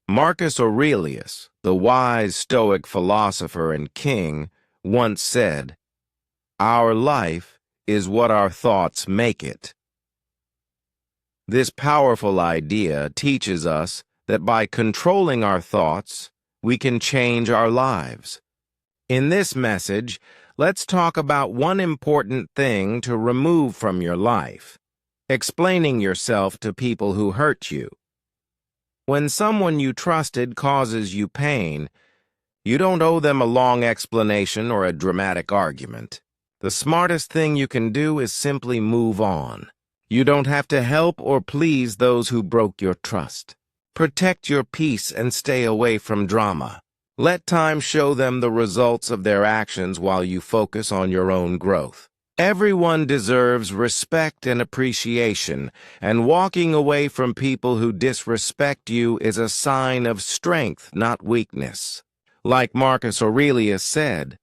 Marcus Aurelius, the wise Stoic philosopher and king, once said, "Our life is what our thoughts make it." This powerful idea teaches us that by controlling our thoughts, we can change our lives. In this message, let's talk about one important thing to remove from your life: explaining yourself to people who hurt you. When someone you trusted causes you pain, you don't owe them a long explanation or a dramatic argument. The smartest thing you can do is simply move on. You don't have to help or please those who broke your trust. Protect your peace and stay away from drama. Let time show them the results of their actions while you focus on your own growth. Everyone deserves respect and appreciation, and walking away from people who disrespect you is a sign of strength, not weakness. Like Marcus Aurelius said,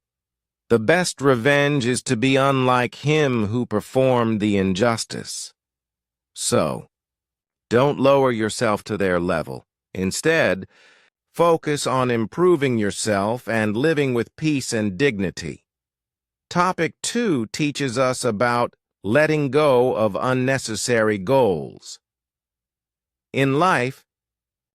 "The best revenge is to be unlike him who performed the injustice." So, don't lower yourself to their level. Instead, focus on improving yourself and living with peace and dignity. Topic 2 teaches us about letting go of unnecessary goals. In life,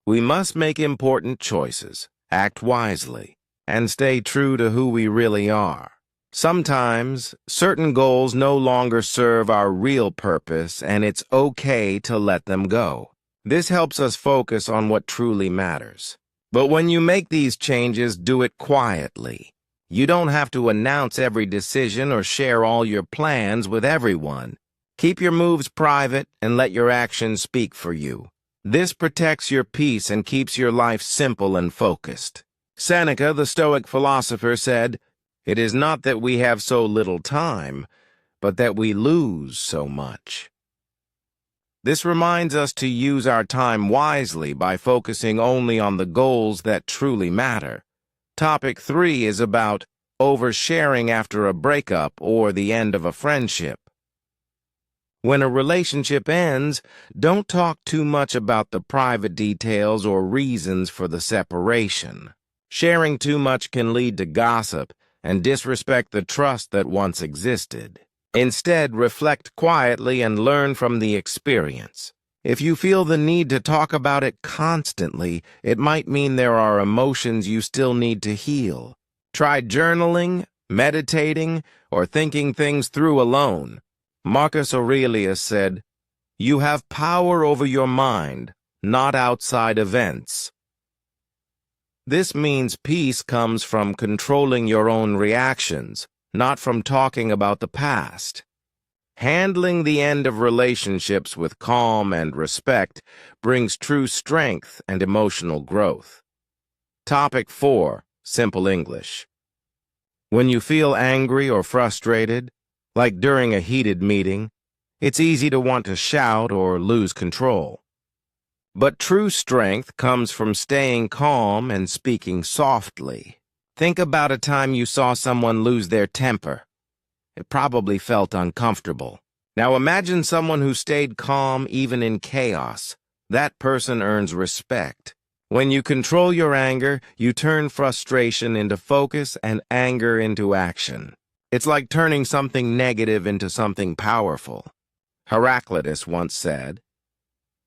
we must make important choices, act wisely, and stay true to who we really are. Sometimes, certain goals no longer serve our real purpose, and it's okay to let them go. This helps us focus on what truly matters. But when you make these changes, do it quietly. You don't have to announce every decision or share all your plans with everyone. Keep your moves private and let your actions speak for you. This protects your peace and keeps your life simple and focused. Seneca, the Stoic philosopher, said, "It is not that we have so little time, but that we lose so much." This reminds us to use our time wisely by focusing only on the goals that truly matter. Topic 3 is about oversharing after a breakup or the end of a friendship. When a relationship ends, don't talk too much about the private details or reasons for the separation. Sharing too much can lead to gossip and disrespect the trust that once existed. Instead, reflect quietly and learn from the experience. If you feel the need to talk about it constantly, it might mean there are emotions you still need to heal. Try journaling, meditating, or thinking things through alone. Marcus Aurelius said, "You have power over your mind, not outside events." This means peace comes from controlling your own reactions, not from talking about the past. Handling the end of relationships with calm and respect brings true strength and emotional growth. Topic 4, Simple English. When you feel angry or frustrated, like during a heated meeting, it's easy to want to shout or lose control. But true strength comes from staying calm and speaking softly. Think about a time you saw someone lose their temper. It probably felt uncomfortable. Now imagine someone who stayed calm even in chaos. That person earns respect. When you control your anger, you turn frustration into focus and anger into action. It's like turning something negative into something powerful. Heraclitus once said,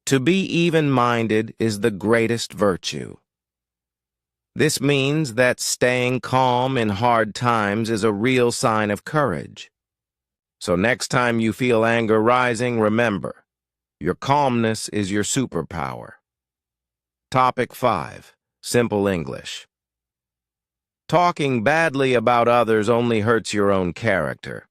"To be even-minded is the greatest virtue." This means that staying calm in hard times is a real sign of courage. So next time you feel anger rising, remember, your calmness is your superpower. Topic 5, Simple English. Talking badly about others only hurts your own character.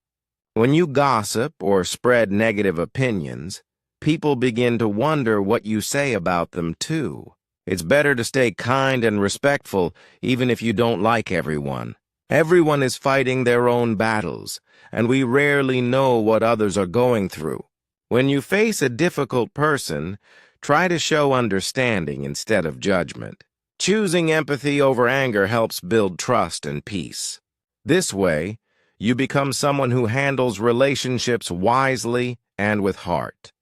When you gossip or spread negative opinions, people begin to wonder what you say about them too. It's better to stay kind and respectful even if you don't like everyone. Everyone is fighting their own battles, and we rarely know what others are going through. When you face a difficult person, try to show understanding instead of judgment. Choosing empathy over anger helps build trust and peace. This way, you become someone who handles relationships wisely and with heart.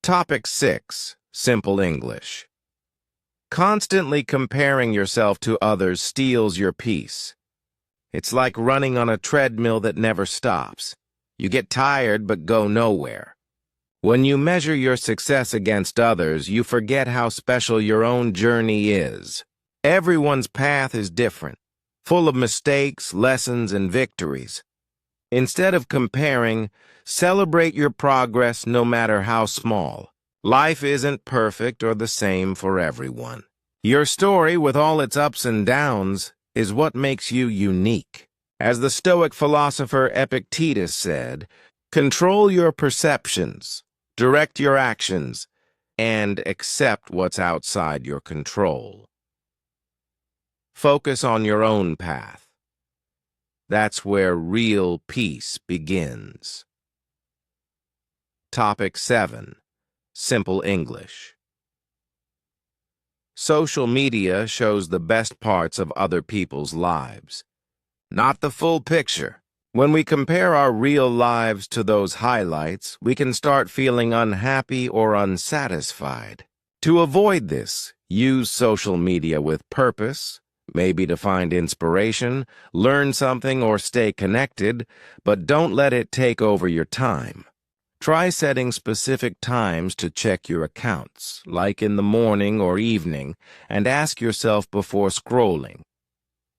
Topic 6, Simple English. Constantly comparing yourself to others steals your peace. It's like running on a treadmill that never stops. You get tired but go nowhere. When you measure your success against others, you forget how special your own journey is. Everyone's path is different, full of mistakes, lessons, and victories. Instead of comparing, celebrate your progress no matter how small. Life isn't perfect or the same for everyone. Your story, with all its ups and downs, is what makes you unique. As the Stoic philosopher Epictetus said, control your perceptions, direct your actions, and accept what's outside your control. Focus on your own path. That's where real peace begins. Topic 7. Simple English. Social media shows the best parts of other people's lives, not the full picture. When we compare our real lives to those highlights, we can start feeling unhappy or unsatisfied. To avoid this, use social media with purpose, maybe to find inspiration, learn something, or stay connected, but don't let it take over your time. Try setting specific times to check your accounts, like in the morning or evening, and ask yourself before scrolling,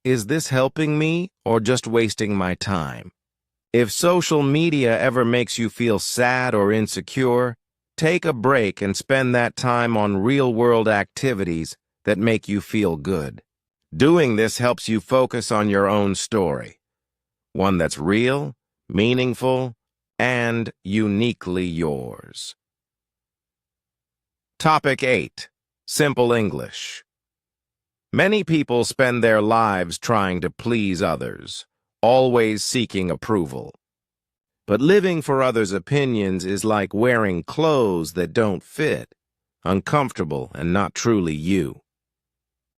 is this helping me or just wasting my time? If social media ever makes you feel sad or insecure, take a break and spend that time on real-world activities that make you feel good. Doing this helps you focus on your own story, one that's real, meaningful, and uniquely yours. Topic 8. Simple English. Many people spend their lives trying to please others, always seeking approval. But living for others' opinions is like wearing clothes that don't fit, uncomfortable and not truly you.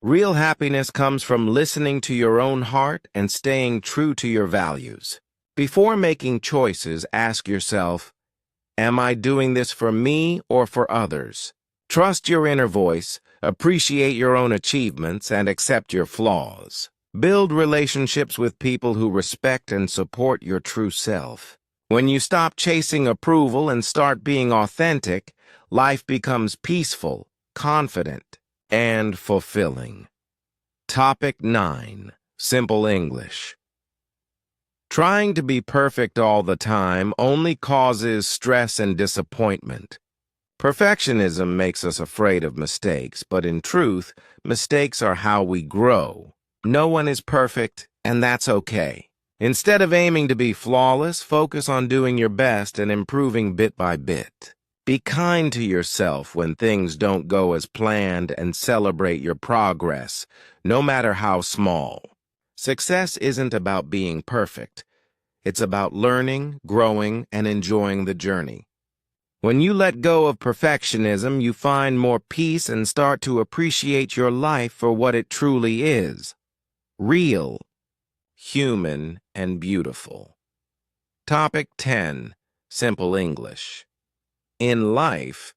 Real happiness comes from listening to your own heart and staying true to your values. Before making choices, ask yourself, am I doing this for me or for others? Trust your inner voice, appreciate your own achievements, and accept your flaws. Build relationships with people who respect and support your true self. When you stop chasing approval and start being authentic, life becomes peaceful, confident, and fulfilling. Topic 9. Simple English. Trying to be perfect all the time only causes stress and disappointment. Perfectionism makes us afraid of mistakes, but in truth, mistakes are how we grow. No one is perfect, and that's okay. Instead of aiming to be flawless, focus on doing your best and improving bit by bit. Be kind to yourself when things don't go as planned and celebrate your progress, no matter how small. Success isn't about being perfect. It's about learning, growing, and enjoying the journey. When you let go of perfectionism, you find more peace and start to appreciate your life for what it truly is: real, human, and beautiful. Topic 10. Simple English. In life,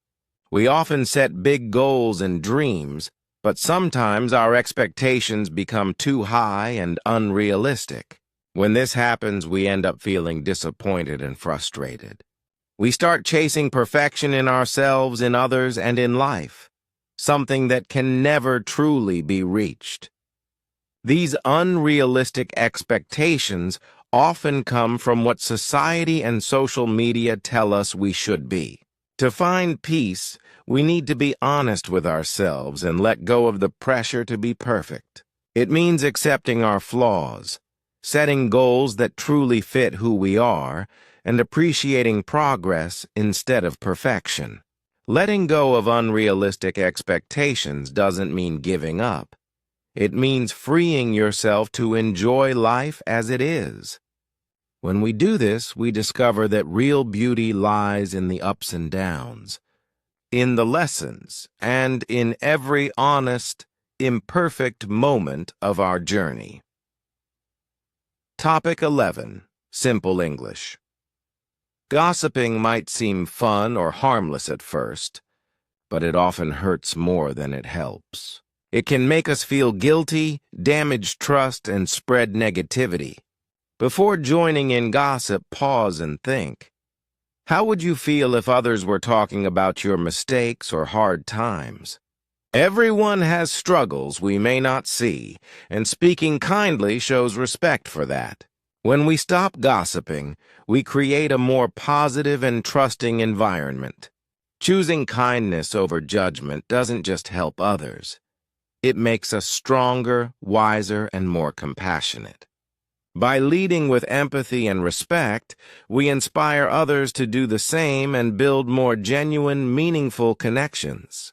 we often set big goals and dreams, but sometimes our expectations become too high and unrealistic. When this happens, we end up feeling disappointed and frustrated. We start chasing perfection in ourselves, in others, and in life, something that can never truly be reached. These unrealistic expectations often come from what society and social media tell us we should be. To find peace, we need to be honest with ourselves and let go of the pressure to be perfect. It means accepting our flaws, setting goals that truly fit who we are, and appreciating progress instead of perfection. Letting go of unrealistic expectations doesn't mean giving up. It means freeing yourself to enjoy life as it is. When we do this, we discover that real beauty lies in the ups and downs, in the lessons, and in every honest, imperfect moment of our journey. Topic 11. Simple English. Gossiping might seem fun or harmless at first, but it often hurts more than it helps. It can make us feel guilty, damage trust, and spread negativity. Before joining in gossip, pause and think. How would you feel if others were talking about your mistakes or hard times? Everyone has struggles we may not see, and speaking kindly shows respect for that. When we stop gossiping, we create a more positive and trusting environment. Choosing kindness over judgment doesn't just help others. It makes us stronger, wiser, and more compassionate. By leading with empathy and respect, we inspire others to do the same and build more genuine, meaningful connections.